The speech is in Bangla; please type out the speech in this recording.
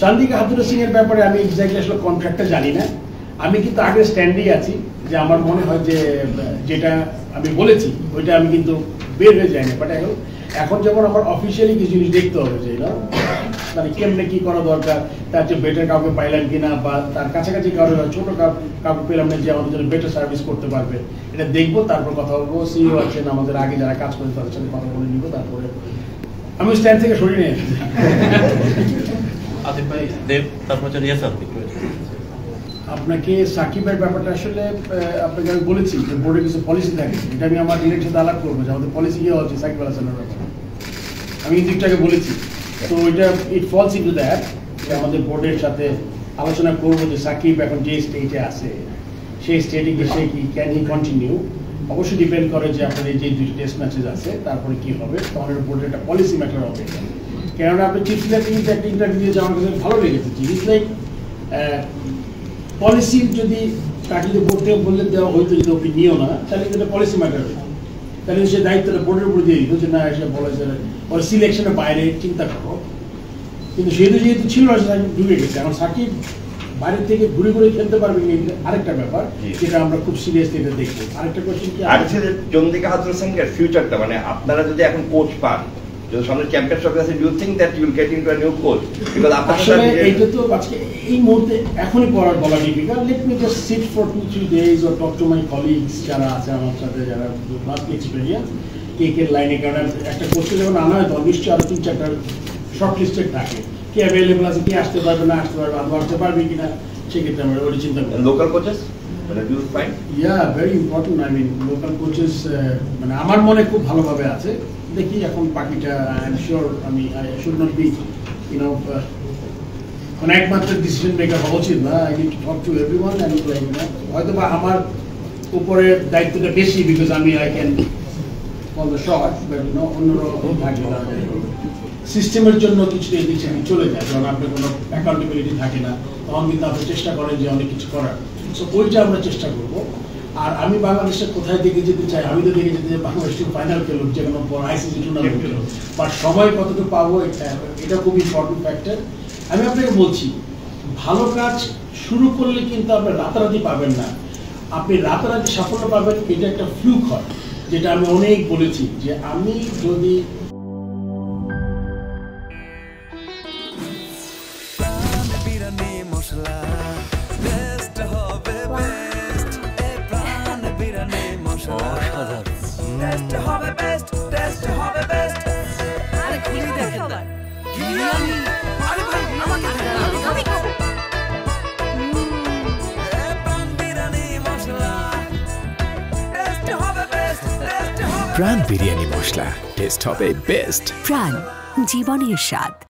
চান্দিকা হাতুড়ে সিং এর ব্যাপারে আমি এক্স্যাক্টলি আসলে কন্ট্রাক্টটা জানি না। আমি কিন্তু আগের স্ট্যান্ডেই আছি যে আমার মনে হয় যে যেটা আমি বলেছি ওইটা আমি কিন্তু বের হয়ে যায়নি। বাট এখন যেমন আমার অফিসিয়ালি কিছু জিনিস দেখতে হবে যে মানে কেমনে কি করা দরকার, তার চেয়ে বেটার কাউকে পাইলাম কিনা, বা তার কাছাকাছি কারো ছোট কাউকে পেলাম না যে আমাদের জন্য বেটার সার্ভিস করতে পারবে, এটা দেখবো। তারপর কথা বলবো, সিইও আছেন আমাদের আগে যারা কাজ করে তাদের সাথে কথা বলে নিবো। তারপরে আমি স্ট্যান্ড থেকে সরিয়ে নিয়ে আদিব ভাই দেব, তারপর রিয়াসাত। আপনাকে সাকিবের ব্যাপারটা আসলে আপনাকে আমি বলেছি যে বোর্ডে কিছু পলিসি থাকে, এটা আমি আমার ডিরেক্ট সাথে আলাপ করবো যে আমাদের পলিসি কি হচ্ছে সাকিব আল হাসানের ব্যাপারে। আমি দিকটাকে বলেছি, তো এটা ইট ফলস ইনটু দ্যাট যে আমাদের বোর্ডের সাথে আলোচনা করবো যে সাকিব এখন যে স্টেজে আছে সেই স্টেজে গিয়ে সে কি ক্যান হি কন্টিনিউ। অবশ্যই ডিপেন্ড করে যে আপনাদের যে দুটি টেস্ট ম্যাচেস আছে তারপরে কি হবে, তখন বোর্ডের একটা পলিসি ম্যাটার হবে। কেননা আপনি চিফ সিলেক্টর কিন্তু একটা ইন্টারভিউ দিয়েছে, আমার কাছে ভালো লেগেছে। জিনিস লাইক পলিসি যদি তাকে যদি বোর্ড থেকে বললে দেওয়া হইতো, যদি ওকে নিও না, তাহলে কিন্তু পলিসি ম্যাটার হইতো। তাহলে সে দায়িত্বটা বোর্ডের উপর দিয়ে দিত যে না এসে বলেছে ওর সিলেকশনের বাইরে চিন্তা করো। কিন্তু যেহেতু ছিল না সাকিব ডুবে গেছে। এখন সাকিব বাইরে থেকে ঘুরে ঘুরে খেলতে পারবে আরেকটা ব্যাপার, যেটা আমরা খুব সিরিয়াসলি এটা দেখবো। আরেকটা কোয়েশ্চেন কি আছে যে চন্দিকা হাতুড়ে সিং এর ফিউচারটা, মানে আপনারা যদি এখন কোচ পান, যদি সামনে চ্যাম্পিয়নশিপ আছে, do you think that you will get into a new coach? Because আসলে এইটা তো আজকে এই মুহূর্তে এখনই বলা difficult. Let me just sit for 2-3 days or talk to my colleagues যারা আছে আমার সাথে, যারা লাস্ট এক্সপেরিয়েন্স কেকের লাইনে। কারণ একটা কোচকে যখন আনা হয় তখন নিশ্চয়ই আরো 3-4টা শর্ট লিস্টেড থাকে, কে অ্যাভেলেবল আছে, কে আসতে পারবে না আসতে পারবে, আদৌ আসতে পারবে কিনা, সেক্ষেত্রে আমরা ওটা চিন্তা করি। লোকাল কোচেস মানে do you find? Yeah very important. I mean local coaches মানে আমার মনে খুব ভালোভাবে আছে। দেখি এখন বাকিটা আই এম শিওর আমি আই শুড নট বি মানে একমাত্র ডিসিশন মেকার হওয়া উচিত না। I need to talk to everyone and like হয়তো বা আমার উপরে দায়িত্বটা বেশি, বিকজ আমি I can call the shot, but অন্যরা থাকবে না। সিস্টেমের জন্য কিছু এদিকে চলে যায়, যখন আপনার কোনো অ্যাকাউন্টেবিলিটি থাকে না, তখন কিন্তু আপনি চেষ্টা করেন যে অনেক কিছু করার। সো ওইটা আমরা চেষ্টা করবো। আর আমি বাংলাদেশের কোথায় দেখে যেতে চাই, আমি তো দেখে যেতে চাই বাংলাদেশ ফাইনাল খেলুক, যে কোনো আইসিসি টুর্নামেন্ট খেলুক, বাট সময় কতটুকু পাবো এটা খুব ইম্পর্টেন্ট ফ্যাক্টর। আমি আপনাকে বলছি, ভালো কাজ শুরু করলে কিন্তু আপনি রাতারাতি পাবেন না, আপনি রাতারাতি সাফল্য পাবেন, এটা একটা ফ্লুক হয়, যেটা আমি অনেক বলেছি যে আমি যদি প্রাণ বিরিয়ানি মশলা, টেস্ট হবে বেস্ট। প্রাণ, জীবনের স্বাদ।